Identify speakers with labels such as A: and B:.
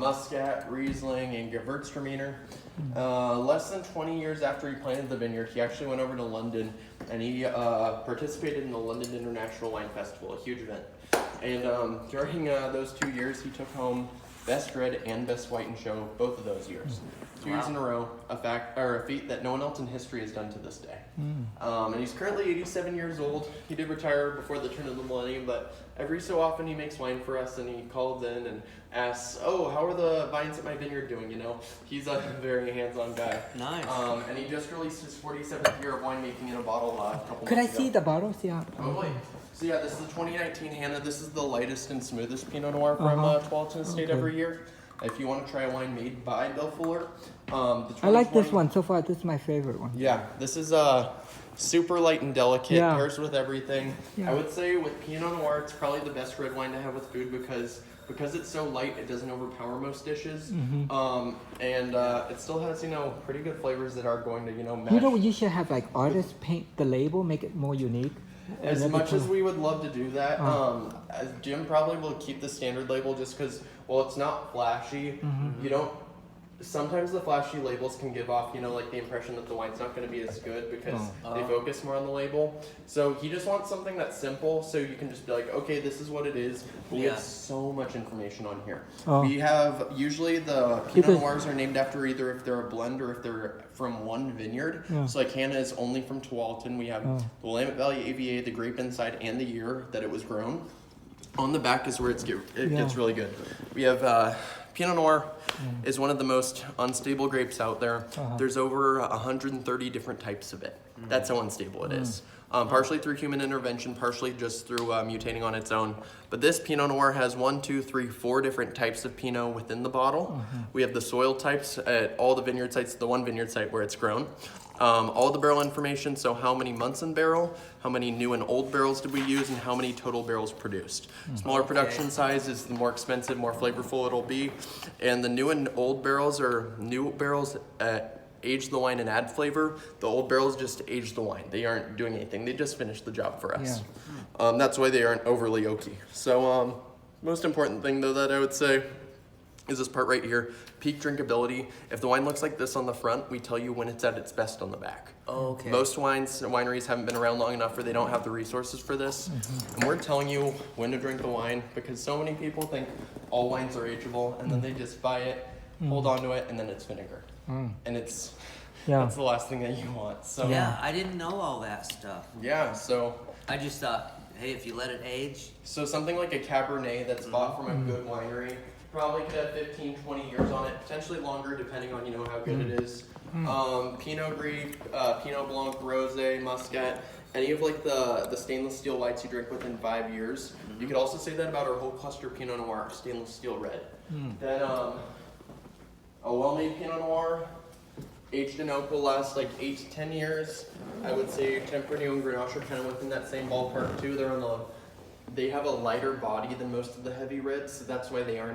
A: Muscat, Riesling, and Gewürztraminer. Less than 20 years after he planted the vineyard, he actually went over to London and he participated in the London International Wine Festival, a huge event. And during those 2 years, he took home Best Red and Best White in Show both of those years. 2 years in a row, a feat that no one else in history has done to this day. And he's currently 87 years old. He did retire before the turn of the millennium, but every so often he makes wine for us and he calls in and asks, oh, how are the vines at my vineyard doing? You know, he's a very hands-on guy.
B: Nice.
A: And he just released his 47th year of winemaking in a bottle a couple
C: Could I
A: months ago.
C: see the bottles? Yeah.
A: Totally. So yeah, this is the 2019 Hannah. This is the lightest and smoothest Pinot Noir from Tualatin Estate every year. If you want to try a wine made by Bill Fuller,
C: I like this one so far. This is my favorite one.
A: Yeah, this is super light and delicate, pairs with everything.
C: Yeah.
A: I would say with Pinot Noir, it's probably the best red wine to have with food because it's so light, it doesn't overpower most dishes. And it still has, pretty good flavors that are going to, match.
C: You should have like artists paint the label, make it more unique.
A: As much as we would love to do that, Jim probably will keep the standard label just because, well, it's not flashy. You don't. Sometimes the flashy labels can give off, like the impression that the wine's not going to be as good because they focus more on the label. So he just wants something that's simple, so you can just be like, okay, this is what it is. But we have so much information on here. We have usually the Pinot Noirs are named after either if they're a blend or if they're from one vineyard. So like Hannah is only from Tualatin. We have the Willamette Valley AVA, the grape inside, and the year that it was grown. On the back is where it gets really good. We have Pinot Noir is one of the most unstable grapes out there. There's over 130 different types of it. That's how unstable it is. Partially through human intervention, partially just through mutating on its own. But this Pinot Noir has 4 different types of Pinot within the bottle. We have the soil types at all the vineyard sites, the one vineyard site where it's grown. All the barrel information, so how many months in barrel, how many new and old barrels did we use, and how many total barrels produced. Smaller production size is the more expensive, more flavorful it'll be. And the new and old barrels are new barrels age the wine and add flavor. The old barrels just age the wine. They aren't doing anything. They just finish the job for us. That's why they aren't overly oaky. So most important thing though that I would say is this part right here, peak drinkability. If the wine looks like this on the front, we tell you when it's at its best on the back.
B: Okay.
A: Most wineries haven't been around long enough or they don't have the resources for this. And we're telling you when to drink the wine because so many people think all wines are ageable and then they just buy it, hold on to it, and then it's vinegar. And that's the last thing that you want. So
B: yeah, I didn't know all that stuff.
A: Yeah, so
B: I just thought, hey, if you let it age.
A: So something like a Cabernet that's bought from a good winery probably could have 15, 20 years on it, potentially longer depending on how good it is. Pinot Gris, Pinot Blanc, Rosé, Muscat, any of like the stainless steel whites you drink within 5 years. You could also say that about our whole cluster Pinot Noir, stainless steel red. That a well-made Pinot Noir, aged in oak will last like 8 to 10 years. I would say Tempranillo and Grenache are kind of within that same ballpark too. They have a lighter body than most of the heavy reds, so that's why they aren't